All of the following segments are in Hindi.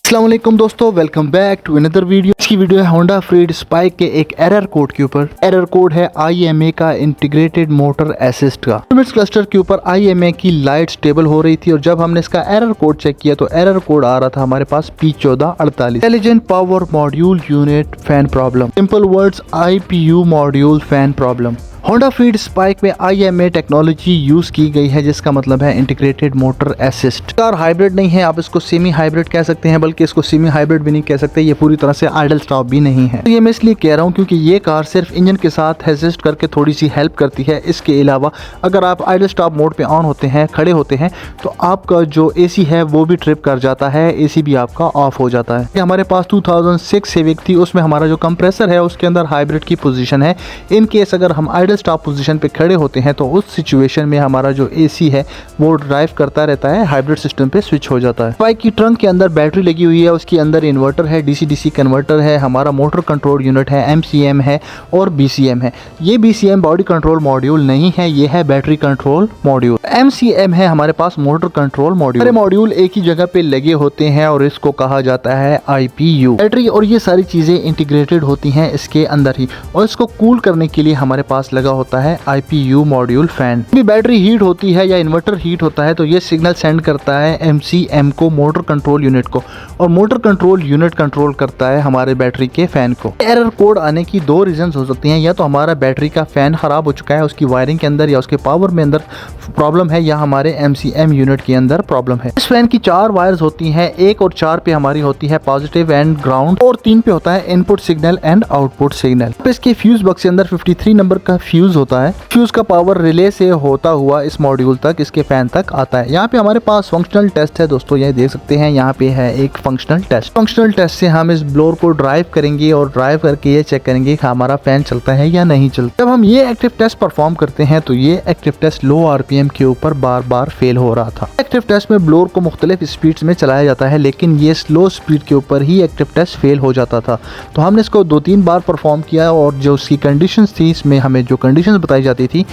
अस्सलाम वालेकुम दोस्तों, welcome back to another video. इसकी वीडियो है होंडा फ्रीड स्पाइक के एक एरर कोड के ऊपर। एरर कोड है IMA का इंटीग्रेटेड मोटर असिस्ट का। इंस्ट्रूमेंट्स क्लस्टर के ऊपर IMA की लाइट स्टेबल हो रही थी और जब हमने इसका एरर कोड चेक किया तो एरर कोड आ रहा था हमारे पास P1448 intelligent power module unit fan problem. Simple words, IPU module fan problem. Honda Freed Spike में IMA टेक्नोलॉजी यूज की गई है जिसका मतलब है integrated motor assist. Car hybrid नहीं है, आप इसको सेमी हाइब्रिड कह सकते हैं, बल्कि इसको सेमी हाइब्रिड भी नहीं कह सकते, ये पूरी तरह से आइडल स्टॉप भी नहीं है। तो ये मैं इसलिए कह रहा हूँ क्योंकि ये कार सिर्फ इंजन के साथ असिस्ट करके थोड़ी सी हेल्प करती है। इसके अलावा अगर आप आइडल स्टॉप मोड पे ऑन होते हैं, खड़े होते हैं, तो आपका जो AC है वो भी ट्रिप कर जाता है, AC भी आपका ऑफ हो जाता है। हमारे पास 2006 सिविक थी, उसमें हमारा जो कंप्रेसर है उसके अंदर हाइब्रिड की पोजीशन है। इन केस अगर हम आइडल स्टॉप पोजीशन पे खड़े होते हैं तो उस सिचुएशन में हमारा जो AC है वो ड्राइव करता रहता है, हाइब्रिड सिस्टम पे स्विच हो जाता है। बाइक की ट्रंक के अंदर बैटरी लगी हुई है, उसके अंदर इन्वर्टर है, DC-DC कन्वर्टर है, हमारा मोटर कंट्रोल यूनिट है, MCM है और BCM है। ये BCM बॉडी कंट्रोल मॉड्यूल नहीं है, ये है बैटरी कंट्रोल मॉड्यूल। MCM है हमारे पास मोटर कंट्रोल मॉड्यूल। सारे मॉड्यूल एक ही जगह पे लगे होते हैं और इसको कहा जाता है IPU। बैटरी और ये सारी चीजें इंटीग्रेटेड होती हैं इसके अंदर ही, और इसको कूल करने के लिए हमारे पास लगा होता है IPU मॉड्यूल फैन। भी बैटरी हीट होती है या इन्वर्टर हीट होता है तो ये सिग्नल सेंड करता है MCM को, मोटर कंट्रोल यूनिट को, और मोटर कंट्रोल यूनिट कंट्रोल करता है हमारे बैटरी के फैन को। एरर कोड आने की दो रीजंस हो सकती हैं, या तो हमारा बैटरी का फैन खराब हो चुका है, उसकी वायरिंग के अंदर या उसके पावर में अंदर प्रॉब्लम है, या हमारे MCM यूनिट के अंदर प्रॉब्लम है। इस फैन की 4 वायर्स होती हैं, 1 और 4 पे हमारी होती है पॉजिटिव एंड ग्राउंड, और 3 पे होता है input signal and output signal. इसके फ्यूज बॉक्स के अंदर 53 नंबर का फ्यूज होता है। फ्यूज का पावर रिले से होता हुआ इस मॉड्यूल तक, इसके फैन तक आता है। यहाँ पे हमारे पास फंक्शनल टेस्ट है दोस्तों, ये देख सकते हैं, यहाँ पे है एक फंक्शनल टेस्ट। फंक्शनल टेस्ट से हम इस ब्लोअर को ड्राइव करेंगे और ड्राइव करके ये चेक करेंगे कि हमारा फैन चलता है या नहीं चलता। जब हम ये एक्टिव टेस्ट परफॉर्म करते हैं तो ये एक्टिव टेस्ट लो RPM के ऊपर बार बार फेल हो रहा था। एक्टिव टेस्ट में ब्लोअर को मुख्तलिफ स्पीड्स में चलाया जाता है, लेकिन ये स्लो स्पीड के ऊपर ही एक्टिव टेस्ट फेल हो जाता था। तो हमने इसको 2-3 बार परफॉर्म किया और जो उसकी कंडीशंस थी, इसमें हमें जो कंडीशंस बताई जाती थी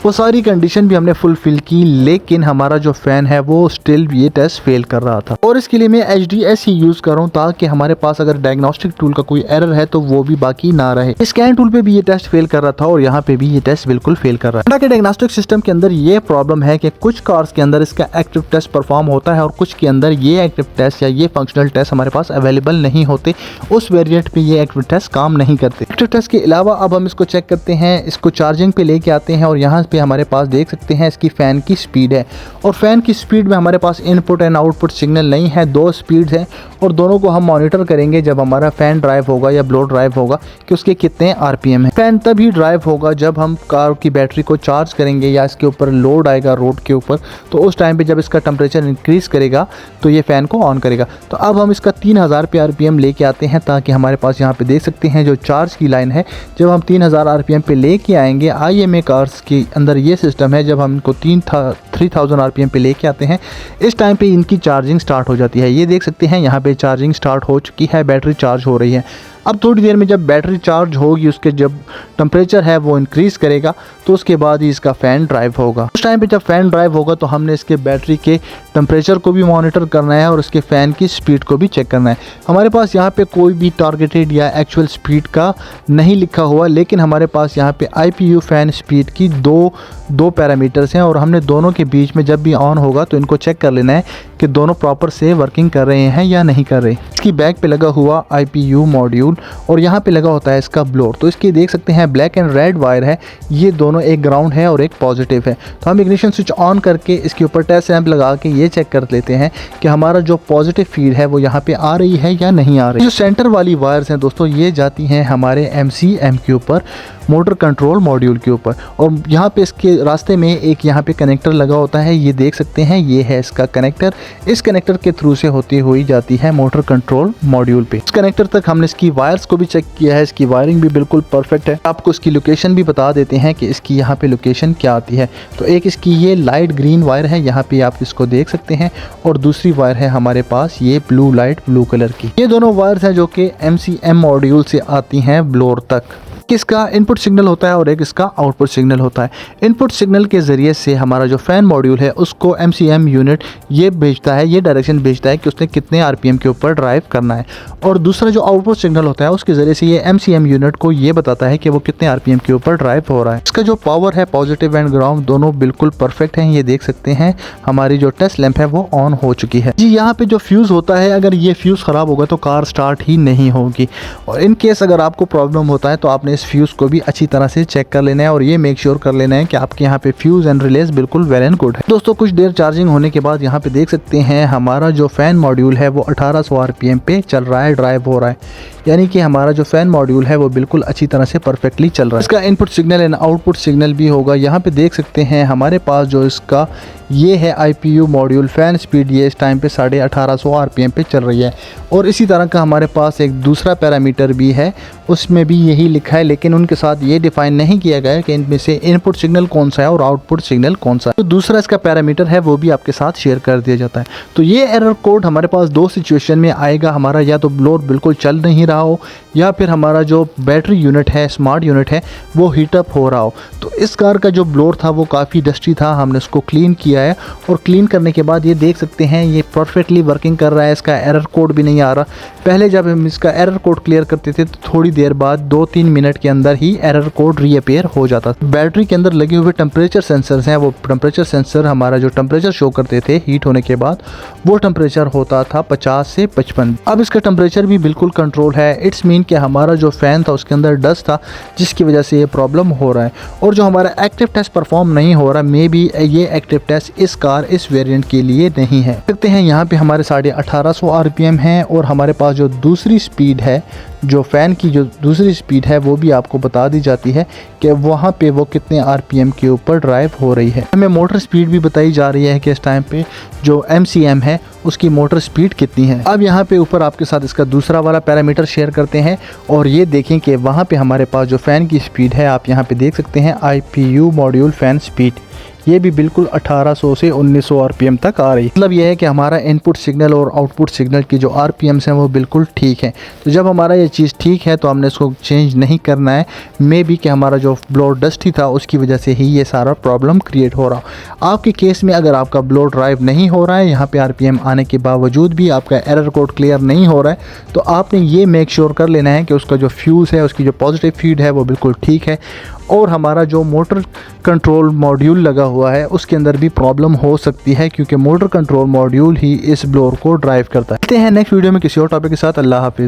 वो सारी कंडीशन भी हमने फुलफिल की, लेकिन हमारा जो फैन है वो स्टिल ये टेस्ट फेल कर रहा था। और इसके लिए मैं HDS ही यूज कर रहा हूँ ताकि हमारे पास अगर डायग्नोस्टिक टूल का कोई एरर है तो वो भी बाकी ना रहे। स्कैन टूल पे भी ये टेस्ट फेल कर रहा था और यहाँ पे भी ये टेस्ट बिल्कुल फेल कर रहा है। होंडा के डायग्नोस्टिक सिस्टम के अंदर ये प्रॉब्लम है कि कुछ कार्स के अंदर इसका एक्टिव टेस्ट परफॉर्म होता है और कुछ के अंदर ये एक्टिव टेस्ट या ये फंक्शनल टेस्ट हमारे पास अवेलेबल नहीं होते, उस वेरिएंट पे ये एक्टिव टेस्ट काम नहीं करते। एक्टिव टेस्ट के अलावा अब हम इसको चेक करते हैं, इसको चार्जिंग पे लेके आते हैं और यहाँ पे हमारे पास देख सकते हैं इसकी फैन की स्पीड है, और फैन की स्पीड में हमारे पास इनपुट एंड आउटपुट सिग्नल नहीं है, 2 स्पीड्स हैं, और दोनों को हम मॉनिटर करेंगे जब हमारा फैन ड्राइव होगा या ब्लो ड्राइव होगा कि उसके कितने RPM है। फैन तभी ड्राइव होगा जब हम कार की बैटरी को चार्ज करेंगे या इसके ऊपर लोड आएगा रोड के ऊपर, तो उस टाइम पे जब इसका टेम्परेचर इंक्रीज करेगा तो ये फैन को ऑन करेगा। तो अब हम इसका 3000 पे RPM लेके आते हैं ताकि हमारे पास यहाँ पे देख सकते हैं जो चार्ज की लाइन है, जब हम 3000 RPM पे लेके आएंगे, IMA कार्स के अंदर ये सिस्टम है, जब हम इनको 3000 RPM पे लेके आते हैं इस टाइम पे इनकी चार्जिंग स्टार्ट हो जाती है। ये देख सकते हैं यहाँ पे चार्जिंग स्टार्ट हो चुकी है, बैटरी चार्ज हो रही है। अब थोड़ी देर में जब बैटरी चार्ज होगी, उसके जब टेम्परेचर है वो इंक्रीज़ करेगा तो उसके बाद ही इसका फ़ैन ड्राइव होगा। उस टाइम पे जब फ़ैन ड्राइव होगा तो हमने इसके बैटरी के टेम्परेचर को भी मॉनिटर करना है और उसके फ़ैन की स्पीड को भी चेक करना है। हमारे पास यहाँ पे कोई भी टारगेटेड या एक्चुअल स्पीड का नहीं लिखा हुआ, लेकिन हमारे पास यहाँ पे IPU फ़ैन स्पीड की दो पैरामीटर्स हैं और हमने दोनों के बीच में जब भी ऑन होगा तो इनको चेक कर लेना है कि दोनों प्रॉपर से वर्किंग कर रहे हैं या नहीं कर रहे। इसकी बैक पे लगा हुआ IPU मॉड्यूल और यहाँ पे लगा होता है इसका ब्लोअर। तो इसकी देख सकते हैं ब्लैक एंड रेड वायर है, ये दोनों, एक ग्राउंड है और एक पॉजिटिव है। तो हम इग्निशन स्विच ऑन करके इसके ऊपर टेस्ट लैंप लगा के ये चेक कर लेते हैं कि हमारा जो पॉजिटिव फीड है वो यहाँ पे आ रही है या नहीं आ रही। जो सेंटर वाली वायर्स हैं दोस्तों, ये जाती हैं हमारे MCM के ऊपर, मोटर कंट्रोल मॉड्यूल के ऊपर, और यहाँ पे इसके रास्ते में एक यहाँ पे कनेक्टर लगा होता है, ये देख सकते हैं, ये है इसका कनेक्टर। इस कनेक्टर के थ्रू से होती हुई जाती है मोटर कंट्रोल मॉड्यूल पे। इस कनेक्टर तक हमने इसकी वायर्स को भी चेक किया है, इसकी वायरिंग भी बिल्कुल परफेक्ट है। आपको इसकी लोकेशन भी बता देते हैं कि इसकी यहाँ पे लोकेशन क्या आती है। तो एक इसकी ये लाइट ग्रीन वायर है, यहाँ पे आप इसको देख सकते हैं, और दूसरी वायर है हमारे पास ये ब्लू लाइट ब्लू कलर की। ये दोनों वायर्स हैं जो कि MCM मॉड्यूल से आती हैं ब्लोअर तक। किसका इनपुट सिग्नल होता है और एक इसका आउटपुट सिग्नल होता है। इनपुट सिग्नल के ज़रिए से हमारा जो फ़ैन मॉड्यूल है उसको MCM यूनिट ये भेजता है, ये डायरेक्शन भेजता है कि उसने कितने RPM के ऊपर ड्राइव करना है। और दूसरा जो आउटपुट सिग्नल होता है उसके ज़रिए से ये MCM यूनिट को ये बताता है कि वो कितने RPM के ऊपर ड्राइव हो रहा है। इसका जो पावर है पॉजिटिव एंड ग्राउंड दोनों बिल्कुल परफेक्ट हैं। ये देख सकते हैं हमारी जो टेस्ट लैंप है वो ऑन हो चुकी है जी। यहाँ पे जो फ्यूज़ होता है, अगर ये फ्यूज़ ख़राब होगा तो कार स्टार्ट ही नहीं होगी। और इन केस अगर आपको प्रॉब्लम होता है तो आपने इस फ्यूज़ को भी अच्छी तरह से चेक कर लेना है और ये मेक श्योर कर लेना है कि आपके यहाँ पे फ्यूज़ एंड रिलेज बिल्कुल वेल एंड गुड है। दोस्तों कुछ देर चार्जिंग होने के बाद यहाँ पे देख सकते हैं हमारा जो फ़ैन मॉड्यूल है वो 1800 RPM पे चल रहा है, ड्राइव हो रहा है। यानी कि हमारा जो फ़ैन मॉड्यूल है वो बिल्कुल अच्छी तरह से परफेक्टली चल रहा है। इसका input signal and output signal भी होगा। यहाँ पे देख सकते हैं हमारे पास जो इसका ये है IPU मॉड्यूल, फ़ैन स्पीड ये इस टाइम पे 1850 RPM पे चल रही है। और इसी तरह का हमारे पास एक दूसरा पैरामीटर भी है, उसमें भी यही लिखा है, लेकिन उनके साथ ये डिफ़ाइन नहीं किया गया है कि इनमें से इनपुट सिग्नल कौन सा है और आउटपुट सिग्नल कौन सा है। तो दूसरा इसका पैरामीटर है वो भी आपके साथ शेयर कर दिया जाता है। तो ये एरर कोड हमारे पास दो सिचुएशन में आएगा, हमारा या तो ब्लोअर बिल्कुल चल नहीं रहा हो या फिर हमारा जो बैटरी यूनिट है, स्मार्ट यूनिट है, वो हीटअप हो रहा हो। तो इस कार का जो ब्लोअर था वो काफ़ी डस्टी था, हमने उसको क्लीन किया है और क्लीन करने के बाद ये देख सकते हैं ये परफेक्टली वर्किंग कर रहा है। इसका एरर कोड भी नहीं आ रहा। पहले जब हम इसका एरर कोड क्लियर करते थे तो थोड़ी देर बाद 2-3 मिनट के अंदर ही एरर कोड रीअपेयर हो जाता था। बैटरी के अंदर लगे हुए टेम्परेचर सेंसर्स हैं, वो टेम्परेचर सेंसर हमारा जो टेम्परेचर शो करते थे हीट होने के बाद, वो टेम्परेचर होता था 50 से 55। अब इसका टेम्परेचर भी बिल्कुल कंट्रोल है। इट्स मीन कि हमारा जो फ़ैन था उसके अंदर डस्ट था जिसकी वजह से ये प्रॉब्लम हो रहा है। और जो हमारा एक्टिव टेस्ट परफॉर्म नहीं हो रहा, मे बी ये एक्टिव टेस्ट इस कार इस वेरिएंट के लिए नहीं है। देखते हैं यहाँ पे हमारे 1850 RPM है और हमारे पास जो दूसरी स्पीड है, जो फ़ैन की जो दूसरी स्पीड है वो भी आपको बता दी जाती है कि वहाँ पे वो कितने RPM के ऊपर ड्राइव हो रही है। हमें मोटर स्पीड भी बताई जा रही है कि इस टाइम पे जो MCM है उसकी मोटर स्पीड कितनी है। अब यहाँ पे ऊपर आपके साथ इसका दूसरा वाला पैरामीटर शेयर करते हैं और ये देखें कि वहाँ पे हमारे पास जो फ़ैन की स्पीड है, आप यहाँ पे देख सकते हैं IPU मॉड्यूल फ़ैन स्पीड, ये भी बिल्कुल 1800 से 1900 RPM तक आ रही है। मतलब यह है कि हमारा इनपुट सिग्नल और आउटपुट सिग्नल की जो RPMs हैं वो बिल्कुल ठीक है। तो जब हमारा ये चीज़ ठीक है तो हमने इसको चेंज नहीं करना है। मे बी कि हमारा जो ब्लोअर डस्टी था उसकी वजह से ही ये सारा प्रॉब्लम क्रिएट हो रहा हो। आपके केस में अगर आपका ब्लोअर ड्राइव नहीं हो रहा है, यहाँ पे RPM आने के बावजूद भी आपका एरर कोड क्लियर नहीं हो रहा है, तो आपने ये मेक श्योर कर लेना है कि उसका जो फ्यूज़ है, उसकी जो पॉजिटिव फीड है वो बिल्कुल ठीक है। और हमारा जो मोटर कंट्रोल मॉड्यूल लगा हुआ है उसके अंदर भी प्रॉब्लम हो सकती है, क्योंकि मोटर कंट्रोल मॉड्यूल ही इस ब्लोअर को ड्राइव करता है। मिलते हैं नेक्स्ट वीडियो में किसी और टॉपिक के साथ। अल्लाह हाफिज़।